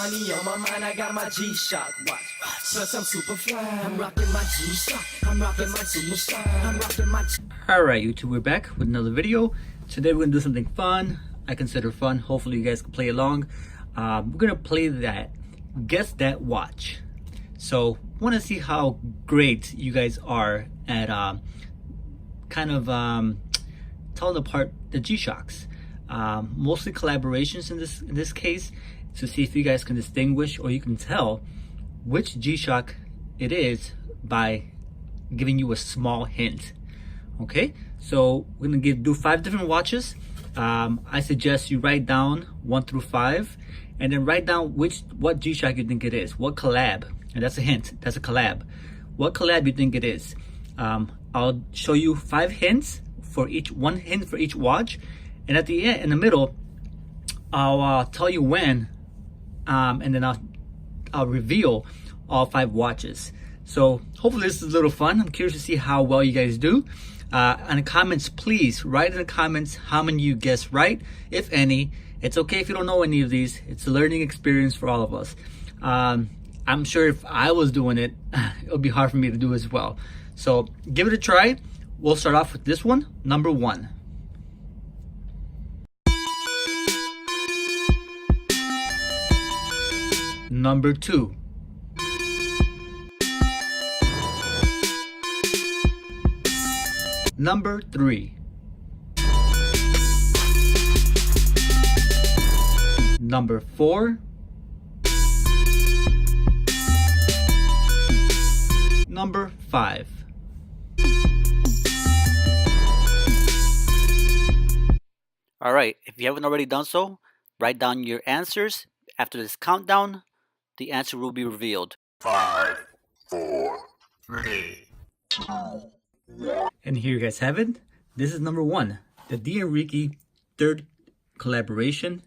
Money on my mind, I got my G-Shock watch. Plus I'm super fly. I'm rocking my G-Shock. I'm rocking my G-Shock. I'm rocking my Alright YouTube, we're back with another video. Today we're gonna do something fun. I consider fun. Hopefully you guys can play along. We're gonna play that Guess That Watch. So want to see how great you guys are at telling apart the G-Shocks. Mostly collaborations in this case, to see if you guys can distinguish or you can tell which G-Shock it is by giving you a small hint. Okay, so we're gonna do 5 different watches. I suggest you write down 1 through 5 and then write down what G-Shock you think it is, what collab, and that's a hint, that's a collab, what collab you think it is. I'll show you 5 hints for each, 1 hint for each watch, and at the end, in the middle, I'll tell you when, and then I'll reveal all 5 watches. So hopefully this is a little fun. I'm curious to see how well you guys do. In the comments, please write in the comments how many you guess right, if any. It's okay if you don't know any of these. It's a learning experience for all of us. I'm sure if I was doing it, it would be hard for me to do as well. So give it a try. We'll start off with this one, number 1. Number 2. Number 3. Number 4. Number 5. All right, if you haven't already done so, write down your answers. After this countdown, the answer will be revealed. 5, 4, 3, 2. And here you guys have it. This is number 1, the D'Enrique 3rd collaboration,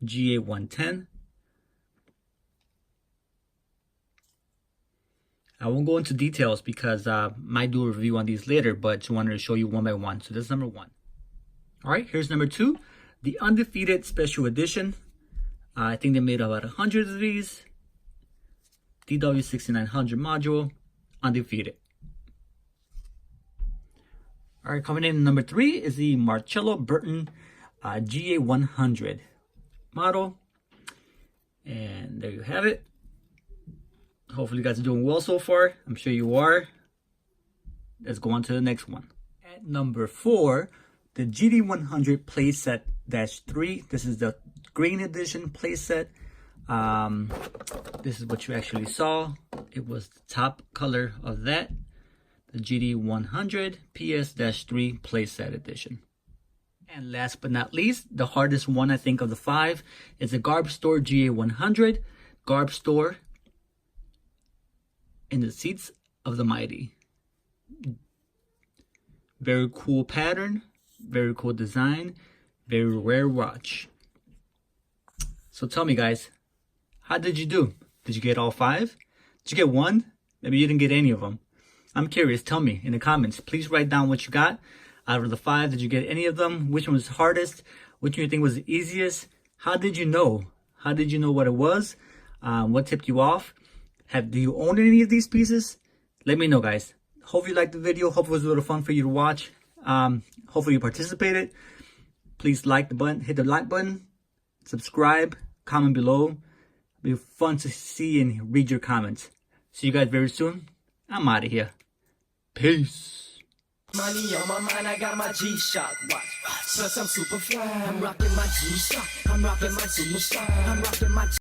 GA110. I won't go into details because I might do a review on these later, but just wanted to show you one by one. So this is number 1. All right, here's number 2, the Undefeated Special Edition. I think they made about 100 of these. DW6900 module, Undefeated. All right, coming in number 3 is the Marcello Burton GA100 model. And there you have it. Hopefully you guys are doing well so far. I'm sure you are. Let's go on to the next one. At number 4, the GD100 Playset -3. This is the green edition playset. This is what you actually saw. It was the top color of that. The GD100 PS-3 playset edition. And last but not least, the hardest one I think of the 5 is the Garb Store GA100. Garb Store in the Seats of the Mighty. Very cool pattern, very cool design, very rare watch. So tell me guys, how did you do? Did you get all 5? Did you get 1? Maybe you didn't get any of them. I'm curious, tell me in the comments. Please write down what you got. Out of the 5, did you get any of them? Which one was hardest? Which one you think was the easiest? How did you know? How did you know what it was? What tipped you off? Do you own any of these pieces? Let me know, guys. Hope you liked the video. Hope it was a little fun for you to watch. Hopefully you participated. Please like the button, hit the like button, subscribe, comment below. It'll be fun to see and read your comments. See you guys very soon. I'm out of here. Peace. Money on my mind, I got my G-Shock watch. Plus I'm super fly. I'm rocking my G-Shock. I'm rocking my G-Shock. I'm rocking my